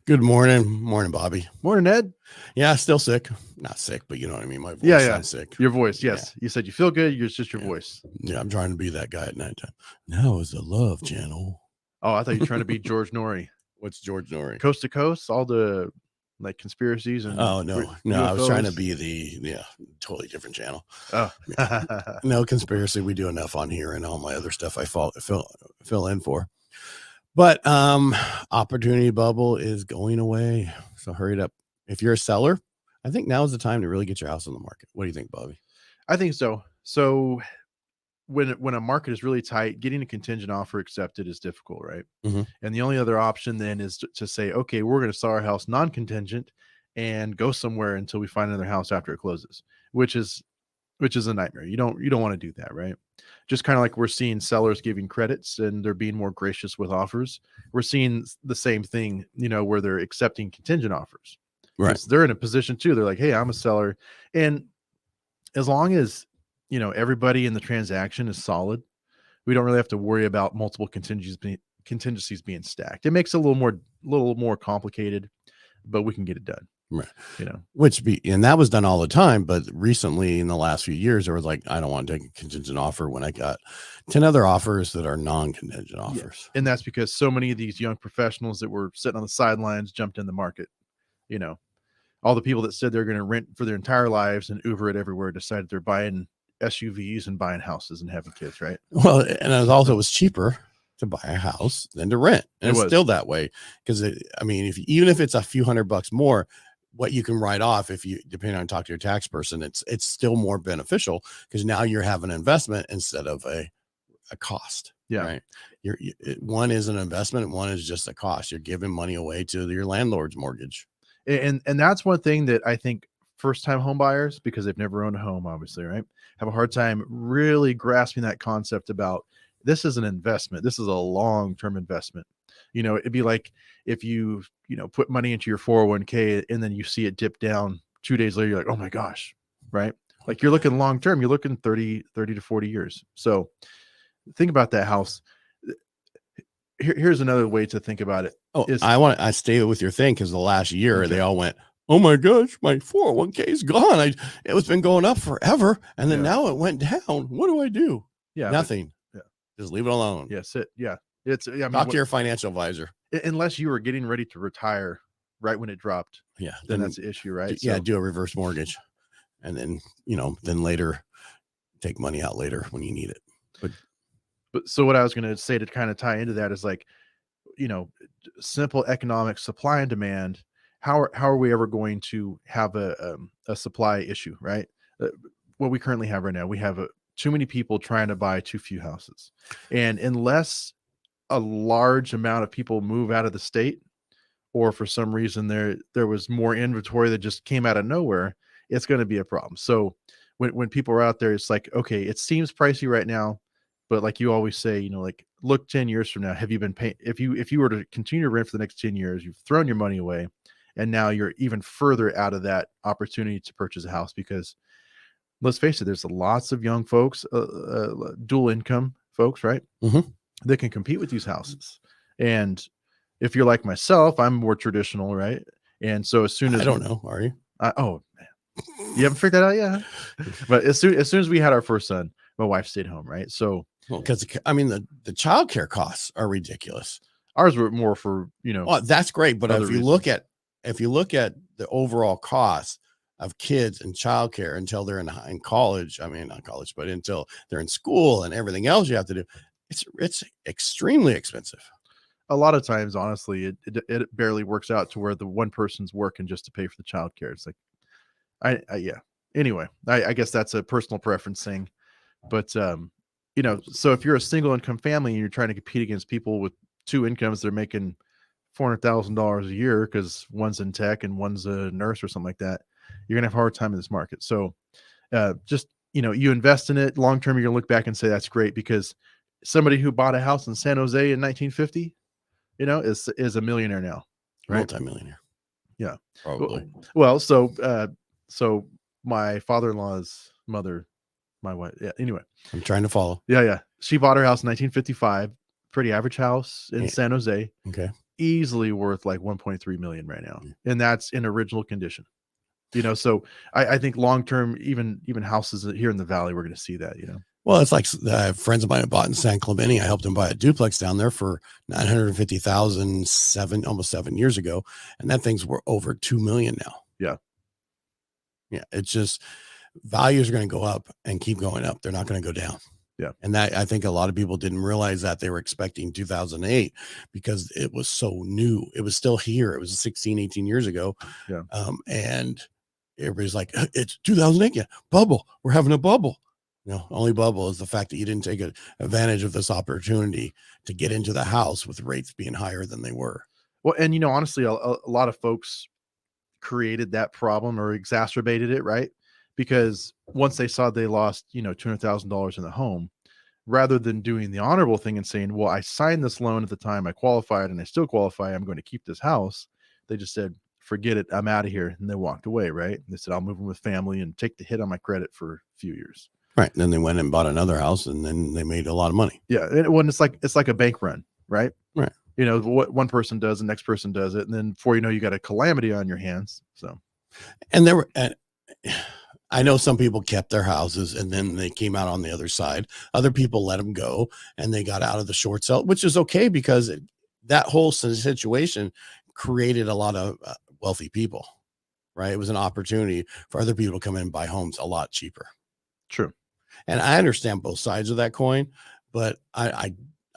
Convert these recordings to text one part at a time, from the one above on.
Good morning, Bobby. Morning, Ed. Yeah, still sick. Not sick, but you know what I mean. My voice Yeah. sounds sick. Your voice, yes. You said you feel good. It's just your voice. Yeah, I'm trying to be that guy at nighttime. Now is the Love Channel. Oh, I thought you were trying to be George Norrie. What's George Norrie? Coast to coast, all the conspiracies and Oh no, UFOs. I was trying to be the totally different channel. Oh, no conspiracy. We do enough on here, and all my other stuff I fill in for. But opportunity bubble is going away, so hurry it up. If you're a seller, I think now is the time to really get your house on the market. What do you think, Bobby? I think so. So when a market is really tight, getting a contingent offer accepted is difficult, right? Mm-hmm. And the only other option then is to say, okay, we're going to sell our house non-contingent and go somewhere until we find another house after it closes, which is a nightmare. You don't want to do that, right? Just kind of like we're seeing sellers giving credits and they're being more gracious with offers. We're seeing the same thing, where they're accepting contingent offers. Right. They're in a position too. They're like, hey, I'm a seller. And as long as, everybody in the transaction is solid, we don't really have to worry about multiple contingencies being stacked. It makes it a little more complicated, but we can get it done. Right. And that was done all the time. But recently in the last few years, there was like, I don't want to take a contingent offer when I got 10 other offers that are non-contingent offers. Yeah. And that's because so many of these young professionals that were sitting on the sidelines jumped in the market. All the people that said they're going to rent for their entire lives and Uber it everywhere decided they're buying SUVs and buying houses and having kids, right? Well, and it was cheaper to buy a house than to rent. And it's still that way. Because even if it's a few $100 more, what you can write off, if you depending on talk to your tax person, it's still more beneficial because now you're having an investment instead of a cost. Yeah. Right. One is an investment and one is just a cost. You're giving money away to your landlord's mortgage. And that's one thing that I think first-time home buyers, because they've never owned a home, obviously, right, have a hard time really grasping that concept about this is an investment. This is a long-term investment. It'd be like if you put money into your 401k and then you see it dip down 2 days later, you're like, oh my gosh, right? Like you're looking long-term, you're looking 30 to 40 years. So think about that house. Here's another way to think about it. I stay with your thing because the last year they all went, oh my gosh, my 401k is gone. It was been going up forever. And then now it went down. What do I do? Yeah. Nothing. Just leave it alone. Yes. Talk to your financial advisor. Unless you were getting ready to retire right when it dropped. Yeah. Then that's the issue, right? Do a reverse mortgage. And then, then later take money out later when you need it. But so what I was going to say to kind of tie into that is like, simple economic supply and demand. How are we ever going to have a supply issue, right? What we currently have right now, we have too many people trying to buy too few houses. And unless a large amount of people move out of the state, or for some reason there was more inventory that just came out of nowhere, it's going to be a problem. So when people are out there, it's like, okay, it seems pricey right now, but like you always say, like look 10 years from now, have you been paying? If you were to continue to rent for the next 10 years, you've thrown your money away. And now you're even further out of that opportunity to purchase a house because let's face it, there's lots of young folks, dual income folks, right? Mm-hmm. That can compete with these houses. And if you're like myself, I'm more traditional, right? And so as soon as I don't know, are you? Oh man, you haven't figured that out yet? But as soon as we had our first son, my wife stayed home, right? So because the childcare costs are ridiculous. Ours were more for Well, that's great, but if you look at the overall cost of kids and childcare until they're in college, not college, but until they're in school and everything else you have to do, it's extremely expensive. A lot of times, honestly, it barely works out to where the one person's working just to pay for the childcare. It's like, Anyway, I guess that's a personal preference thing, but so if you're a single income family and you're trying to compete against people with two incomes, they're making $400,000 a year because one's in tech and one's a nurse or something like that, you're gonna have a hard time in this market. So you invest in it long term, you're gonna look back and say that's great because somebody who bought a house in San Jose in 1950 is a millionaire now, right? Multi-millionaire. Yeah, probably. Well, so my father-in-law's mother, my wife, anyway, I'm trying to follow. She bought her house in 1955, pretty average house in San Jose. Okay. easily worth like 1.3 million right now. Yeah. And that's in original condition. So I think long-term, even houses here in the Valley, we're going to see that, Well, it's like friends of mine have bought in San Clemente. I helped them buy a duplex down there for 950,000 almost 7 years ago. And that thing's worth over 2 million now. Yeah. Yeah. It's just values are going to go up and keep going up. They're not going to go down. Yeah. And that, I think a lot of people didn't realize that. They were expecting 2008 because it was so new. It was still here. It was 16, 18 years ago. Yeah. And everybody's like, it's 2008. Yeah. Bubble. We're having a bubble. No, only bubble is the fact that you didn't take advantage of this opportunity to get into the house with rates being higher than they were. Well, and honestly, a lot of folks created that problem or exacerbated it, right? Because once they saw they lost, $200,000 in the home, rather than doing the honorable thing and saying, well, I signed this loan at the time I qualified and I still qualify, I'm going to keep this house. They just said, forget it, I'm out of here. And they walked away, right? And they said, I'll move in with family and take the hit on my credit for a few years. Right. And then they went and bought another house and then they made a lot of money. Yeah. And it's like a bank run, right? Right. What one person does, the next person does it. And then before you know, you got a calamity on your hands. So, and there were, I know some people kept their houses and then they came out on the other side. Other people let them go and they got out of the short sale, which is okay because that whole situation created a lot of wealthy people, right? It was an opportunity for other people to come in and buy homes a lot cheaper. True. And I understand both sides of that coin, but I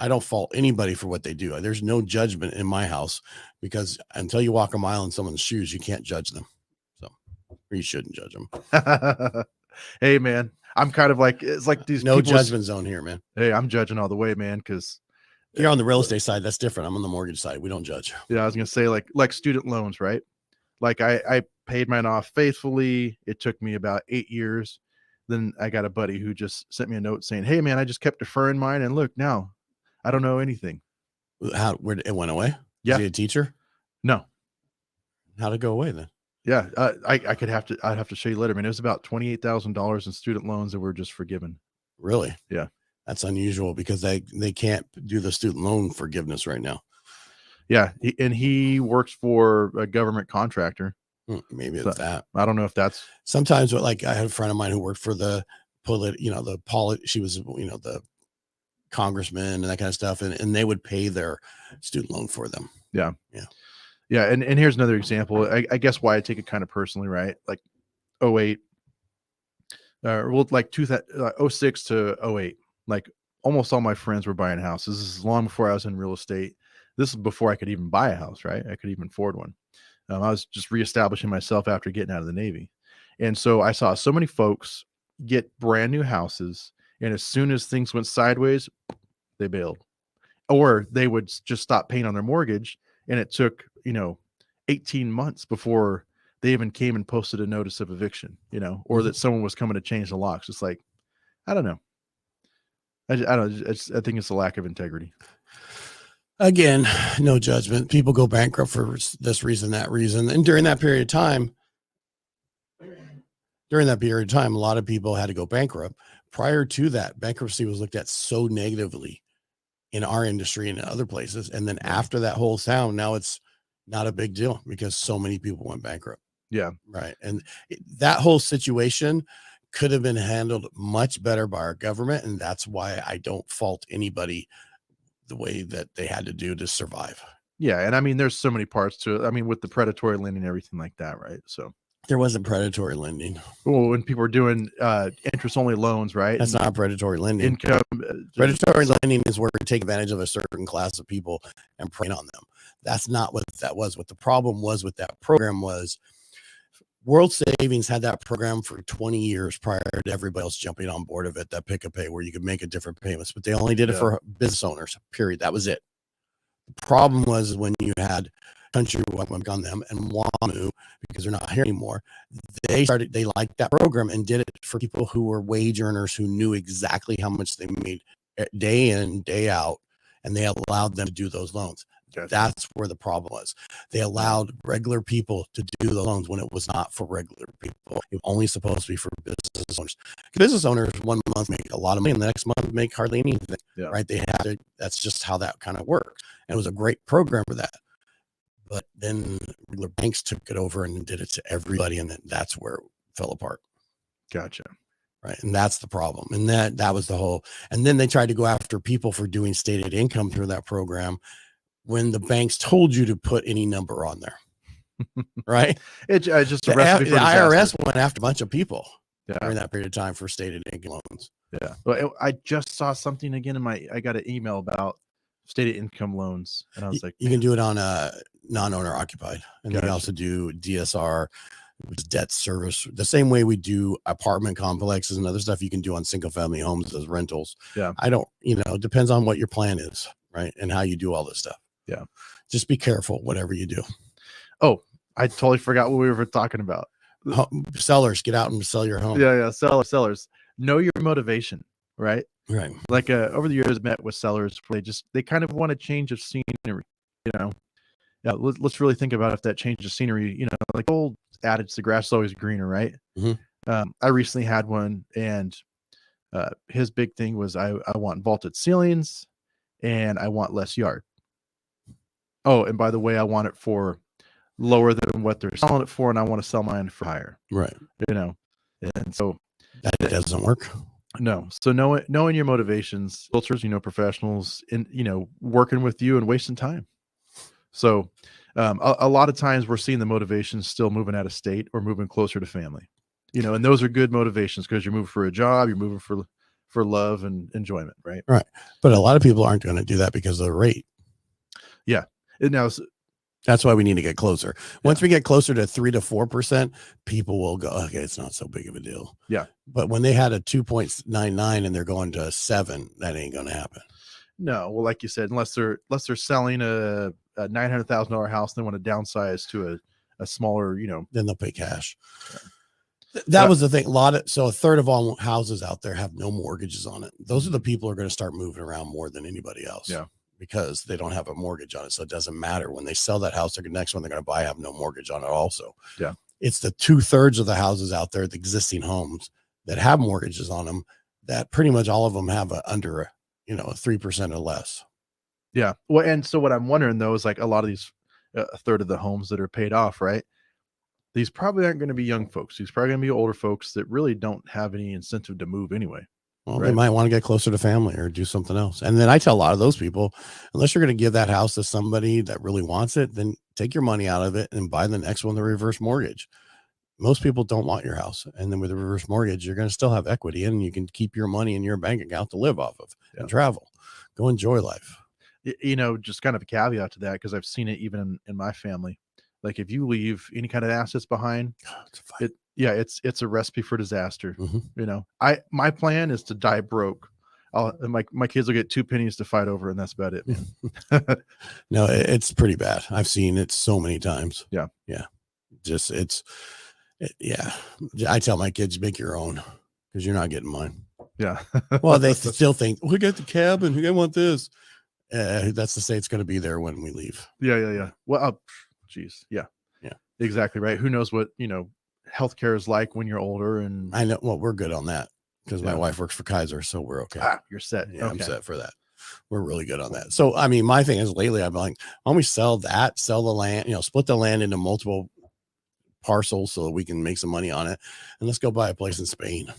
don't fault anybody for what they do. There's no judgment in my house because until you walk a mile in someone's shoes, you can't judge them. Or you shouldn't judge them. Hey, man, I'm kind of like, it's like these no judgment zone here, man. Hey, I'm judging all the way, man, because you're on the real estate side. That's different. I'm on the mortgage side. We don't judge. Yeah, I was gonna say like student loans, right? Like I paid mine off faithfully. It took me about 8 years. Then I got a buddy who just sent me a note saying, "Hey, man, I just kept deferring mine, and look now, I don't know anything." Where it went away? Yeah. Was he a teacher? No. How'd it go away then? Yeah, I'd have to show you later, man. It was about $28,000 in student loans that were just forgiven. Really? Yeah. That's unusual because they can't do the student loan forgiveness right now. Yeah, he works for a government contractor. Maybe it's that. I don't know if that's sometimes. Like I had a friend of mine who worked for the she was the congressman and that kind of stuff, and they would pay their student loan for them. Yeah. Yeah. Yeah, and here's another example. I guess why I take it kind of personally, right? Like 08, like 06 to 08. Like almost all my friends were buying houses. This is long before I was in real estate. This is before I could even buy a house, right? I could even afford one. I was just reestablishing myself after getting out of the Navy. And so I saw so many folks get brand new houses, and as soon as things went sideways, they bailed. Or they would just stop paying on their mortgage, and it took 18 months before they even came and posted a notice of eviction, or that someone was coming to change the locks. It's like, I don't know. I think it's a lack of integrity. Again, no judgment. People go bankrupt for this reason, that reason. And during that period of time, a lot of people had to go bankrupt. Prior to that, bankruptcy was looked at so negatively in our industry and in other places. And then after that whole sound, now it's not a big deal because so many people went bankrupt. Yeah. Right. And that whole situation could have been handled much better by our government. And that's why I don't fault anybody the way that they had to do to survive. Yeah. And I mean, there's so many parts to it. I mean, with the predatory lending and everything like that. Right. So there wasn't predatory lending. Well, when people are doing interest only loans, right? That's not predatory lending. Income. Predatory lending is where you take advantage of a certain class of people and prey on them. That's not what that was. What the problem was with that program was World Savings had that program for 20 years prior to everybody else jumping on board of it, that pick a pay where you could make a different payments, but they only did it for business owners, period. That was it. The problem was when you had Country on them and WAMU, because they're not here anymore, they liked that program and did it for people who were wage earners who knew exactly how much they made day in, day out, and they allowed them to do those loans. Gotcha. That's where the problem was. They allowed regular people to do the loans when it was not for regular people. It was only supposed to be for business owners. Business owners 1 month make a lot of money and the next month make hardly anything. Yeah. Right? They have to. That's just how that kind of works. And it was a great program for that. But then regular banks took it over and did it to everybody, and then that's where it fell apart. Gotcha. Right. And that's the problem. And that was the whole, and then they tried to go after people for doing stated income through that program when the banks told you to put any number on there. Right. It's just a recipe for the disaster. IRS went after a bunch of people during that period of time for stated income loans. Yeah. Well, I just saw something again I got an email about stated income loans, and I was like, you can do it on non-owner occupied, and Gotcha. they also do DSR, which is debt service, the same way we do apartment complexes and other stuff you can do on single family homes as rentals. Yeah. I don't, it depends on what your plan is, right? And how you do all this stuff. Yeah. Just be careful, whatever you do. Oh, I totally forgot what we were talking about. Sellers, get out and sell your home. Yeah. Sellers. Know your motivation, right? Right. Like over the years, met with sellers where they kind of want a change of scenery, Yeah, let's really think about if that change of scenery, like old adage, the grass is always greener, right? Mm-hmm. I recently had one, and his big thing was I want vaulted ceilings and I want less yard. Oh, and by the way, I want it for lower than what they're selling it for, and I want to sell mine for higher. Right. And so that doesn't work. No. So knowing your motivations, filters, professionals, and working with you and wasting time. So a lot of times we're seeing the motivations still moving out of state or moving closer to family, and those are good motivations because you're moving for a job, you're moving for love and enjoyment, right? Right. But a lot of people aren't going to do that because of the rate. Yeah. That's why we need to get closer. Once we get closer to 3 to 4%, people will go, okay, it's not so big of a deal. Yeah. But when they had a 2.99 and they're going to 7, that ain't going to happen. No. Well, like you said, unless they're selling a $900,000 house, they want to downsize to a smaller, then they'll pay cash. Yeah. That was the thing. So a third of all houses out there have no mortgages on it. Those are the people who are going to start moving around more than anybody else. Yeah. Because they don't have a mortgage on it. So it doesn't matter when they sell that house, the next one they're going to buy have no mortgage on it also. Yeah. It's the 2/3 of the houses out there, the existing homes that have mortgages on them, that pretty much all of them have under 3% or less. Yeah. Well, and so what I'm wondering though, is like a lot of these, a third of the homes that are paid off, right? These probably aren't going to be young folks. These probably going to be older folks that really don't have any incentive to move anyway. Well, They might want to get closer to family or do something else. And then I tell a lot of those people, unless you're going to give that house to somebody that really wants it, then take your money out of it and buy the next one, the reverse mortgage. Most people don't want your house. And then with a reverse mortgage, you're going to still have equity and you can keep your money in your bank account to live off of and travel. Go enjoy life. Just kind of a caveat to that, because I've seen it even in my family. Like if you leave any kind of assets behind, it's a recipe for disaster. Mm-hmm. My plan is to die broke. My kids will get 2 pennies to fight over, and that's about it, man. No, it's pretty bad. I've seen it so many times. Yeah. I tell my kids, make your own, because you're not getting mine. Yeah. Well, they still think we got the cabin. I want this. That's to say it's going to be there when we leave. Yeah. Well, geez. Yeah. Exactly right. Who knows what healthcare is like when you're older? And I know. Well, we're good on that because my wife works for Kaiser, so we're okay. You're set. Yeah, okay. I'm set for that. We're really good on that. So, I mean, my thing is lately I've been like, why don't we sell the land, split the land into multiple parcels so that we can make some money on it, and let's go buy a place in Spain.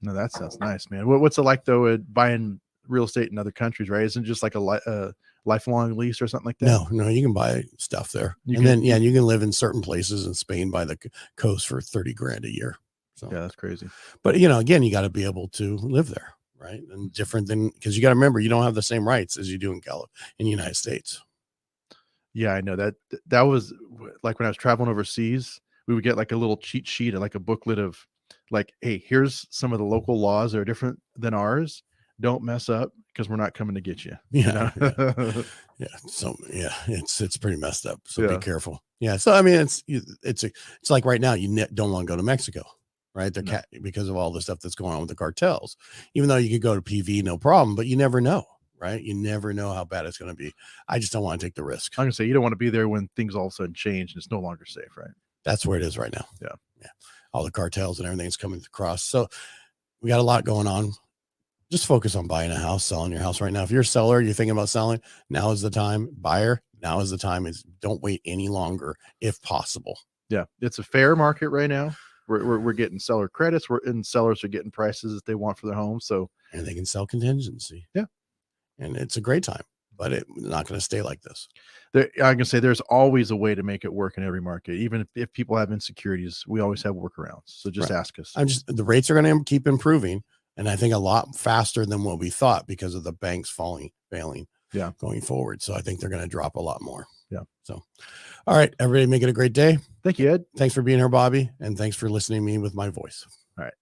No, that sounds nice, man. What's it like though, buying real estate in other countries, right? Isn't it just like a lifelong lease or something like that? No, you can buy stuff there. You can live in certain places in Spain by the coast for $30,000 a year. So yeah, that's crazy. But again, you got to be able to live there, right? And different than, because you got to remember, you don't have the same rights as you do in the United States. Yeah, I know that was like when I was traveling overseas, we would get like a little cheat sheet and like a booklet of like, hey, here's some of the local laws that are different than ours. Don't mess up because we're not coming to get you. Yeah. So it's pretty messed up. So be careful. Yeah. So I mean, it's like right now you don't want to go to Mexico, right? Because of all the stuff that's going on with the cartels. Even though you could go to PV, no problem, but you never know, right? You never know how bad it's going to be. I just don't want to take the risk. I'm gonna say you don't want to be there when things all of a sudden change and it's no longer safe, right? That's where it is right now. Yeah. All the cartels and everything's coming across. So we got a lot going on. Just focus on buying a house, selling your house right now. If you're a seller, you're thinking about selling, now is the time. Buyer, Now is the time. Don't wait any longer if possible. Yeah, it's a fair market right now. We're getting seller credits. Sellers are getting prices that they want for their home. So, and they can sell contingency. Yeah, and it's a great time, but it's not going to stay like this. I can say there's always a way to make it work in every market. Even if people have insecurities, we always have workarounds. So just ask us. The rates are going to keep improving, and I think a lot faster than what we thought because of the banks failing. Yeah, going forward. So I think they're going to drop a lot more. Yeah. So, all right, everybody, make it a great day. Thank you, Ed. Thanks for being here, Bobby, and thanks for listening to me with my voice. All right.